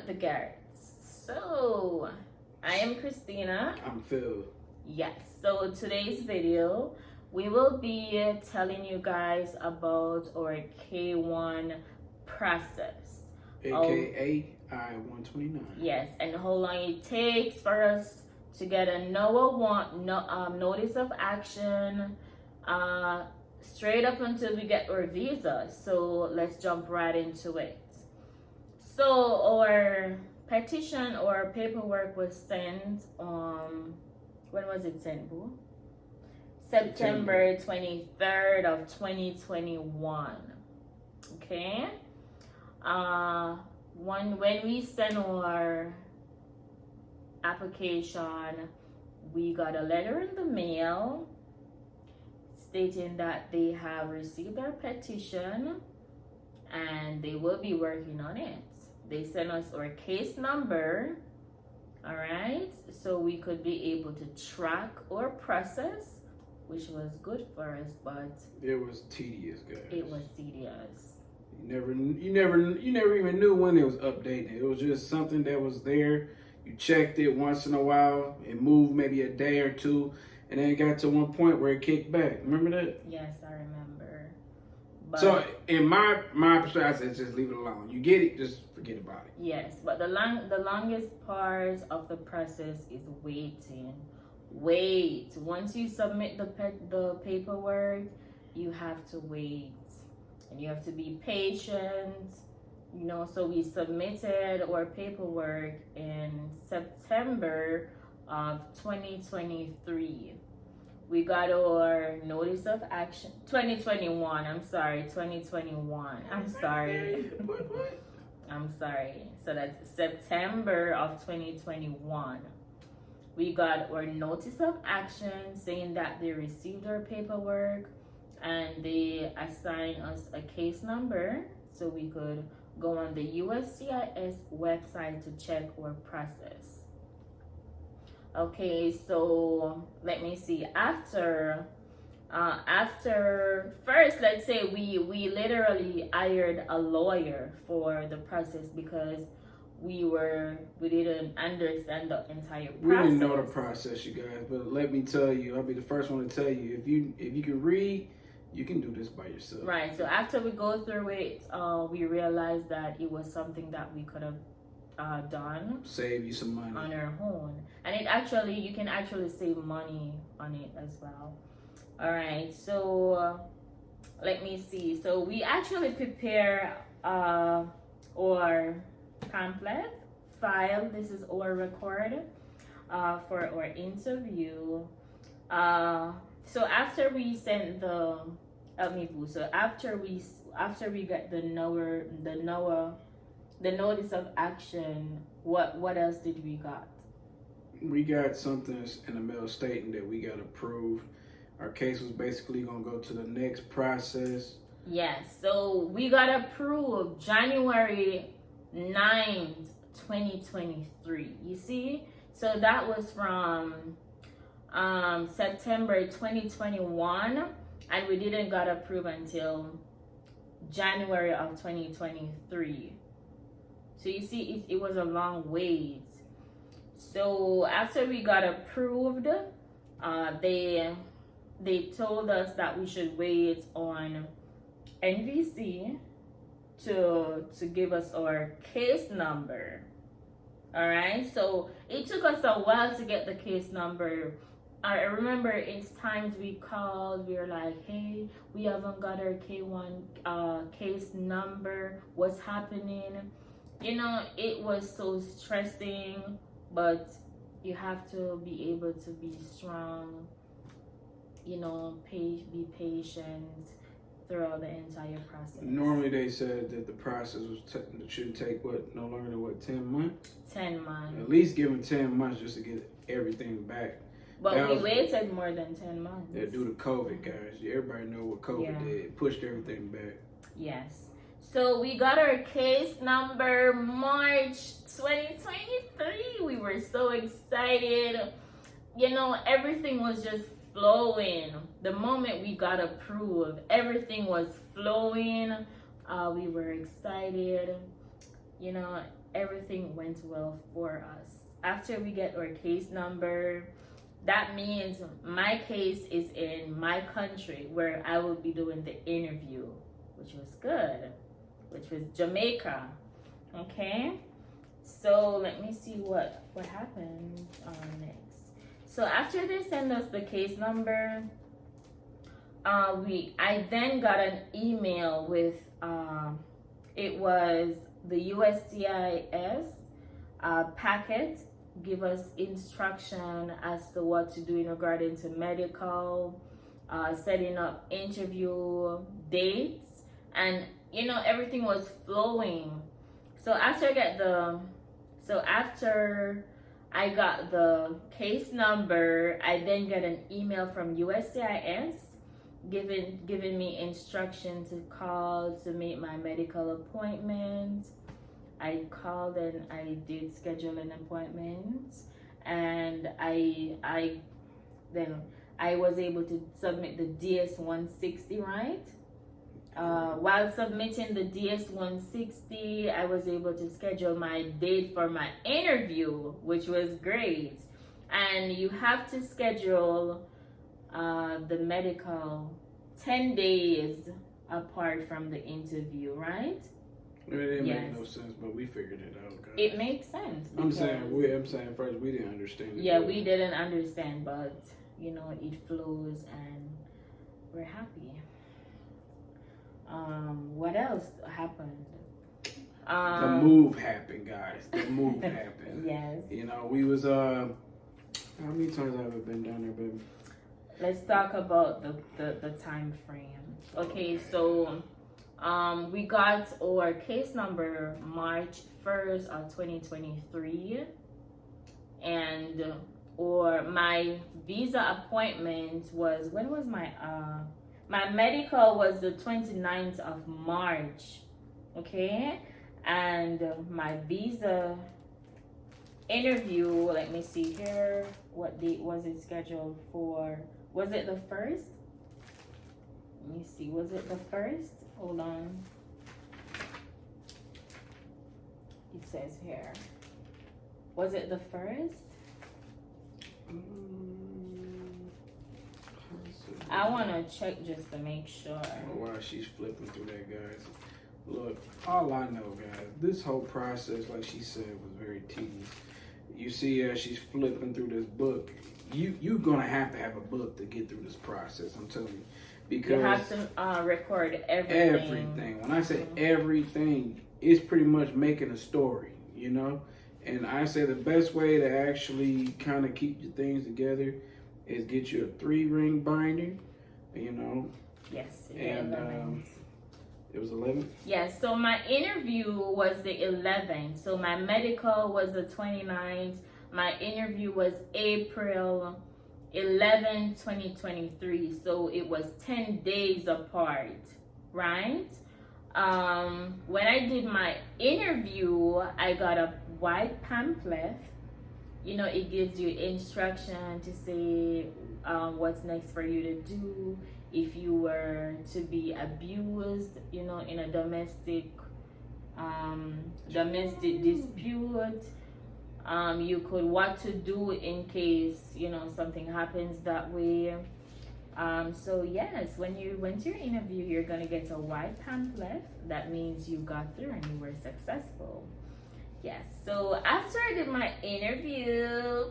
with the Garretts. So, I am Christina. I'm Phil. Yes, so today's video, we will be telling you guys about our K1 process. AKA I-129. Yes, and how long it takes for us to get a notice of action, straight up until we get our visa. So let's jump right into it. So our petition or paperwork was sent when was it sent, boo? September 23rd of 2021. Okay. When we sent our application, we got a letter in the mail stating that they have received our petition and they will be working on it. They sent us our case number, all right, so we could be able to track our process, which was good for us, but it was tedious, guys. it was tedious. You never even knew when it was updated. It was just something that was there. You checked it once in a while. It moved maybe a day or two, and then it got to one point where it kicked back. Remember that? Yes, I remember. But so in my perspective, I said just leave it alone. You get it, just forget about it. Yes, but the longest part of the process is waiting. Wait. Once you submit the paperwork, you have to wait. And you have to be patient, so we submitted our paperwork in September of 2023. We got our notice of action, 2021, I'm sorry. So that's September of 2021. We got our notice of action saying that they received our paperwork and they assigned us a case number so we could go on the USCIS website to check our process. Okay, so let me see. After first, let's say we literally hired a lawyer for the process because we didn't understand the entire process. We didn't know the process, you guys, but let me tell you, I'll be the first one to tell you, if you can read, you can do this by yourself. Right. So after we go through it, we realized that it was something that we could have done. Save you some money on our own, and you can actually save money on it as well. All right. So let me see. So we actually prepare our pamphlet file. This is our record for our interview. So after we sent after we get the notice of action, what else did we got? We got something in the mail stating that we got approved. Our case was basically gonna go to the next process. Yes, so we got approved January 9th, 2023. You see? So that was from September 2021, and we didn't got approved until January of 2023. So you see, it was a long wait. So after we got approved, they told us that we should wait on NVC to give us our case number. All right, so it took us a while to get the case number. I remember it's times we called, we were like, hey, we haven't got our K1 case number, what's happening? It was so stressing, but you have to be able to be strong, be patient throughout the entire process. Normally they said that the process should take no longer than 10 months? 10 months. At least give them 10 months just to get everything back. But we waited more than 10 months. They're due to COVID, guys. Everybody know what COVID did. It pushed everything back. Yes. So we got our case number March 2023. We were so excited. Everything was just flowing. The moment we got approved, everything was flowing. We were excited. everything went well for us. After we get our case number, that means my case is in my country where I will be doing the interview, which was good, which was Jamaica. Okay, so let me see what happened next. So after they send us the case number, I then got an email with it was the USCIS packet, give us instruction as to what to do in regarding to medical, setting up interview dates, and everything was flowing. So after I got the case number, I then get an email from USCIS giving me instruction to call to make my medical appointment. I called and I did schedule an appointment, and I was able to submit the DS-160, right? While submitting the DS-160, I was able to schedule my date for my interview, which was great. And you have to schedule the medical 10 days apart from the interview, right? It didn't make no sense, but we figured it out, guys. It makes sense. I'm saying first we didn't understand it. Yeah, we didn't understand, but it flows and we're happy. What else happened? The move happened, guys. The move happened. Yes. We was how many times have I been down there, baby? Let's talk about the time frame. Okay, so we got our case number March 1st of 2023, and or my visa appointment was, when was my medical was the 29th of March, okay? And my visa interview, let me see here, what date was it scheduled for? Was it the 1st? Let me see, was it the 1st? Hold on. It says here. Was it the 1st? I want to check just to make sure. While she's flipping through that, guys. Look, all I know, guys, this whole process, like she said, was very tedious. You see, as she's flipping through this book, you're gonna have a book to get through this process. I'm telling you, because you have to record everything. Everything. When I say everything, it's pretty much making a story, And I say the best way to actually kind of keep your things together is get you a 3-ring binder, Yes. And it was 11? Yes, so my interview was the 11th. So my medical was the 29th. My interview was April 11, 2023. So it was 10 days apart, right? When I did my interview, I got a white pamphlet. It gives you instruction to say what's next for you to do. If you were to be abused, in a domestic dispute, what to do in case, something happens that way. So yes, when you went to your interview, you're gonna get a white pamphlet. That means you got through and you were successful. Yes, so after I did my interview,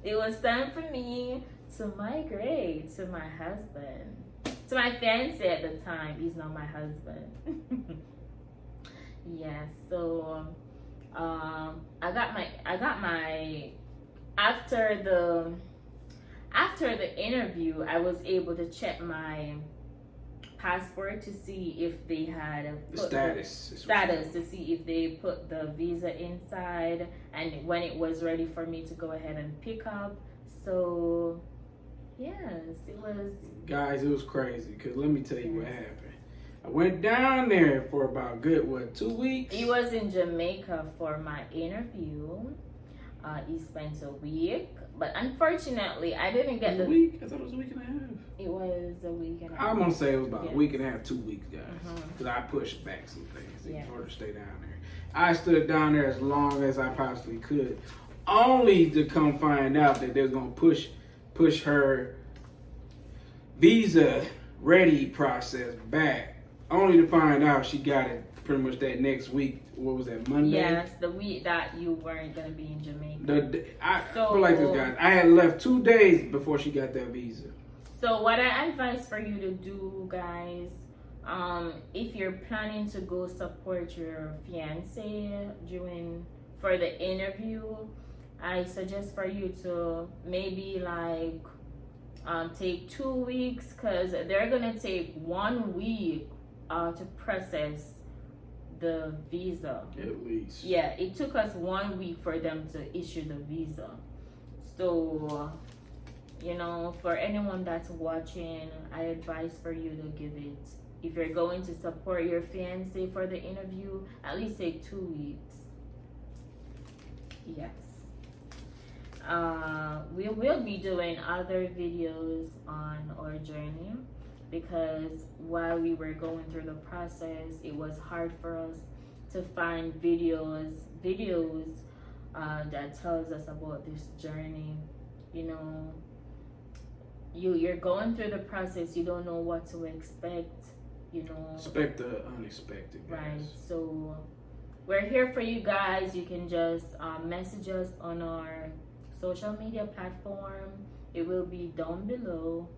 it was time for me to migrate to my husband, to my fiance at the time. He's not my husband. Yes, so I got my after the interview, I was able to check my passport to see if they had status to see if they put the visa inside and when it was ready for me to go ahead and pick up. So yes, it was, guys, it was crazy, because let me tell you what happened. I went down there for about 2 weeks. He was in Jamaica for my interview. He spent a week, but unfortunately, I didn't get A week? I thought it was a week and a half. It was a week and a half. I'm gonna say it was about Yes. a week and a half, 2 weeks, guys, Mhm. because I pushed back some things in Yes. order to stay down there. I stood down there as long as I possibly could, only to come find out that they're gonna push her visa ready process back, only to find out she got it pretty much that next week. What was that, Monday? Yes, the week that you weren't gonna be in Jamaica. I feel like this, guys. I had left 2 days before she got that visa. So what I advise for you to do, guys, if you're planning to go support your fiance for the interview, I suggest for you to maybe like take 2 weeks, because they're gonna take 1 week to process the visa. At least. Yeah, it took us 1 week for them to issue the visa. So, for anyone that's watching, I advise for you to give it, if you're going to support your fiance for the interview, at least take 2 weeks. Yes. We will be doing other videos on our journey, because while we were going through the process, it was hard for us to find videos that tells us about this journey. You're going through the process, you don't know what to expect. Expect the unexpected, guys. Right. So we're here for you guys. You can just message us on our social media platform. It will be down below.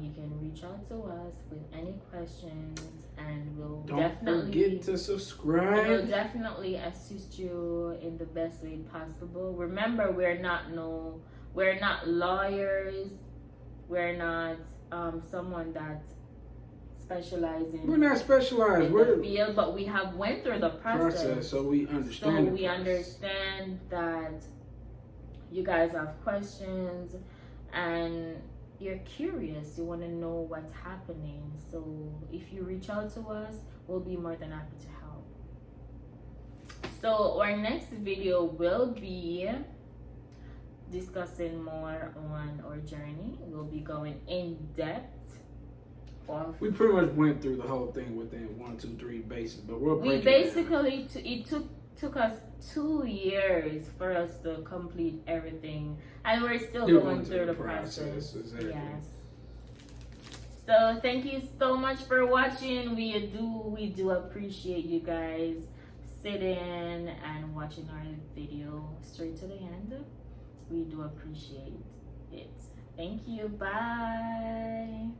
You can reach out to us with any questions, and we'll Don't forget to subscribe. We'll definitely assist you in the best way possible. Remember, we're not lawyers. We're not someone that specializes in. We're not specialized. We're the field, but we have went through the process, so we understand. So we understand that you guys have questions and you're curious. You want to know what's happening. So if you reach out to us, we'll be more than happy to help. So our next video will be discussing more on our journey. We'll be going in depth. We pretty much went through the whole thing within 1, 2, 3 bases, but we basically it took us 2 years for us to complete everything, and we're still going through the process. Exactly. Yes. So thank you so much for watching. We do appreciate you guys sitting and watching our video straight to the end. We do appreciate it. Thank you. Bye.